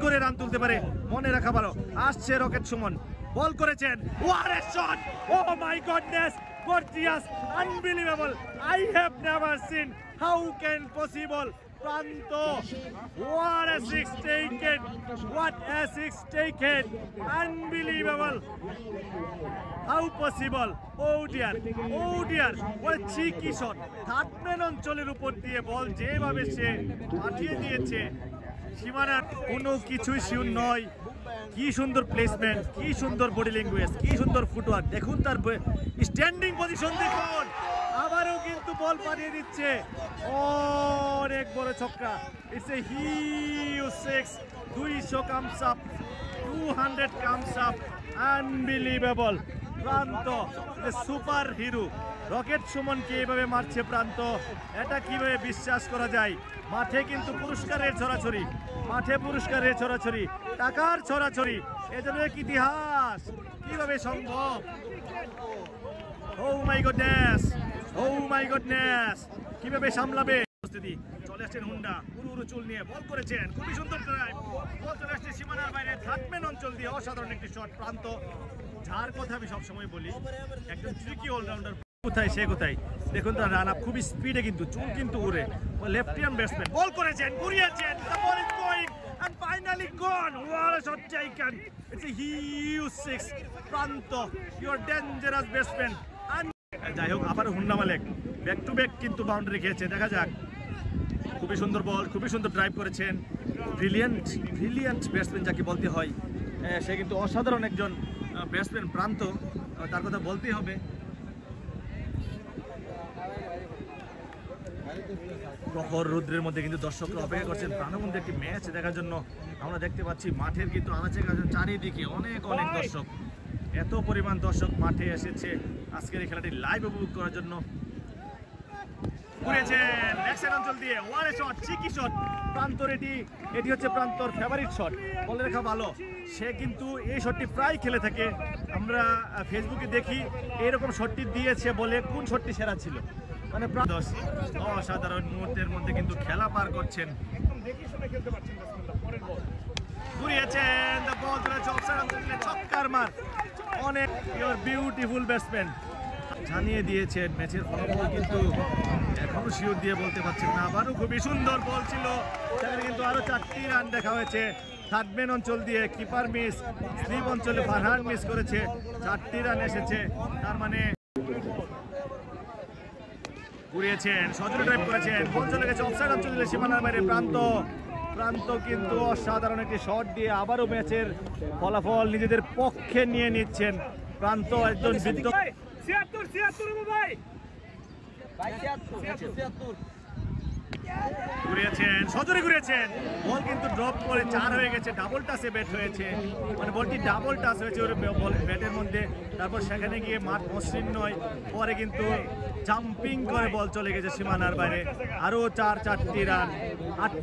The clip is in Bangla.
করে রান তুলতে পারে, মনে রাখা ভালো। আসছে রকেট সুমন, বল করেছেন, what a shot, oh my goodness, gorgeous, unbelievable, I have never seen, how can possible, প্রান্ত, what a six taken, what a six taken, unbelievable, how possible, oh dear, what a cheeky shot, third man অঞ্চলের উপর দিয়ে বল যেভাবে সে পাঠিয়ে দিয়েছে, সীমানার কোনো কিছুই শিওর নয়। কি সুন্দর প্লেসমেন্ট, কি সুন্দর বডি ল্যাঙ্গুয়েজ, কি সুন্দর ফুটওয়ার্ক, দেখুন তার স্ট্যান্ডিং পজিশন দেখুন, আবারও কিন্তু বল পাঠিয়ে দিচ্ছে, অনেক বড় ছক্কা, it's a huge six, 200 comes up, 200 comes up, unbelievable. প্রান্ত সুপার হিরো, রকেট সুমনকে এইভাবে মারছে প্রান্ত, এটা কিভাবে বিশ্বাস করা যায়? মাঠে কিন্তু পুরস্কারের ছড়াছড়ি, মাঠে পুরস্কারের ছড়াছড়ি, টাকার ছড়াছড়ি, এজন্য এক ইতিহাস, কিভাবে সম্ভব? ও মাই গডনেস, ও মাই গডনেস, কিভাবে সামলাবে পরিস্থিতি? চলে আসছেন হুন্ডা, পুরো চুল নিয়ে বল করেছেন, খুবই সুন্দর ড্রাইভ, বল চলে আসছে সীমানার বাইরে, থার্ডম্যান অঞ্চল দিয়ে অসাধারণ একটি শট। প্রান্ত, যার কথা আমি সবসময় বলি, একজন ট্রিকি অলরাউন্ডার কোথায় সে কোথায়, দেখুন তার রান আপ খুবই স্পিডে, কিন্তু চুল কিন্তু উড়ে, লেফট হ্যান্ড ব্যাটসম্যান, বল করেছেন, ঘুরিয়েছেন, the ball is going and finally gone, what a shot taken, it's a huge six, প্রান্ত, your dangerous batsman। যাই হোক, আবার Honda Malik back to back কিন্তু বাউন্ডারি খেয়েছে, দেখা যাক। খুবই সুন্দর বল, খুবই সুন্দর ড্রাইভ করেছেন, ব্রিলিয়ান্ট ব্যাটসম্যান যাকে বলতে হয়, সে কিন্তু অসাধারণ একজন ব্যাটসম্যান প্রান্ত, তার কথা বলতেই হবে। প্রখর রৌদ্রের মধ্যে কিন্তু দর্শকরা অপেক্ষা করছেন প্রাণবন্ত একটি ম্যাচ দেখার জন্য। আমরা দেখতে পাচ্ছি মাঠের কিন্তু আনাচে কাছে চারিদিকে অনেক দর্শক, এত পরিমাণ দর্শক মাঠে এসেছে আজকের এই খেলাটি লাইভ উপভোগ করার জন্য। ঘুরেছেন লেগ অঞ্চল দিয়ে, ওয়ান এ শট, চিকি শট, প্রান্তর, এটি হচ্ছে প্রান্তর ফেভারিট শট, বলে রাখা ভালো। সে কিন্তু এই শটটি প্রায় খেলে থাকে, আমরা ফেসবুকে দেখি এরকম শটটি দিয়েছে বলে কোন শটটি সেরা ছিল, মানে অসাধারণ মুহূর্তের মধ্যে কিন্তু খেলা পার করছেন, ঘুরিয়েছেন, দ্য বল চলেছে অফসাইড অঞ্চলে, ছক্কার মার, অনেক ইওর বিউটিফুল ব্যাটসম্যান জানিয়ে দিয়েছেন ম্যাচের ফলাফল, কিন্তু এখনো শিওর দিয়ে বলতে পারছেন না। আবারও খুবই সুন্দর বল ছিল, সেখানে কিন্তু আরো 4টি রান দেখা হয়েছে, থার্ডম্যান অঞ্চল দিয়ে কিপার মিস, স্লিপ অঞ্চলে ফারহান মিস করেছে, 4টি রান এসেছে, তার মানে ঘুরিয়েছেন, সজরে ড্রাইভ করেছেন, বল চলে গেছে অফসাইড অঞ্চলে, সীমানার বাইরে, প্রান্ত কিন্তু অসাধারণ একটি শট দিয়ে আবারও ম্যাচের ফলাফল নিজেদের পক্ষে নিয়ে নিচ্ছেন। প্রান্ত একজন ঘুরিয়েছেন, সজরে ঘুরিয়েছেন, বল কিন্তু ড্রপ করে 4 হয়ে গেছে, ডাবল টাচে ব্যাট হয়েছে, মানে বলটি ডাবল টাচ হয়েছে ওর ব্যাটের মধ্যে, তারপর সেখানে গিয়ে মাঠ মসৃণ নয়, পরে কিন্তু জাম্পিং করে বল চলে গেছে সীমানার বাইরে, আরও 4টি রান, 8টি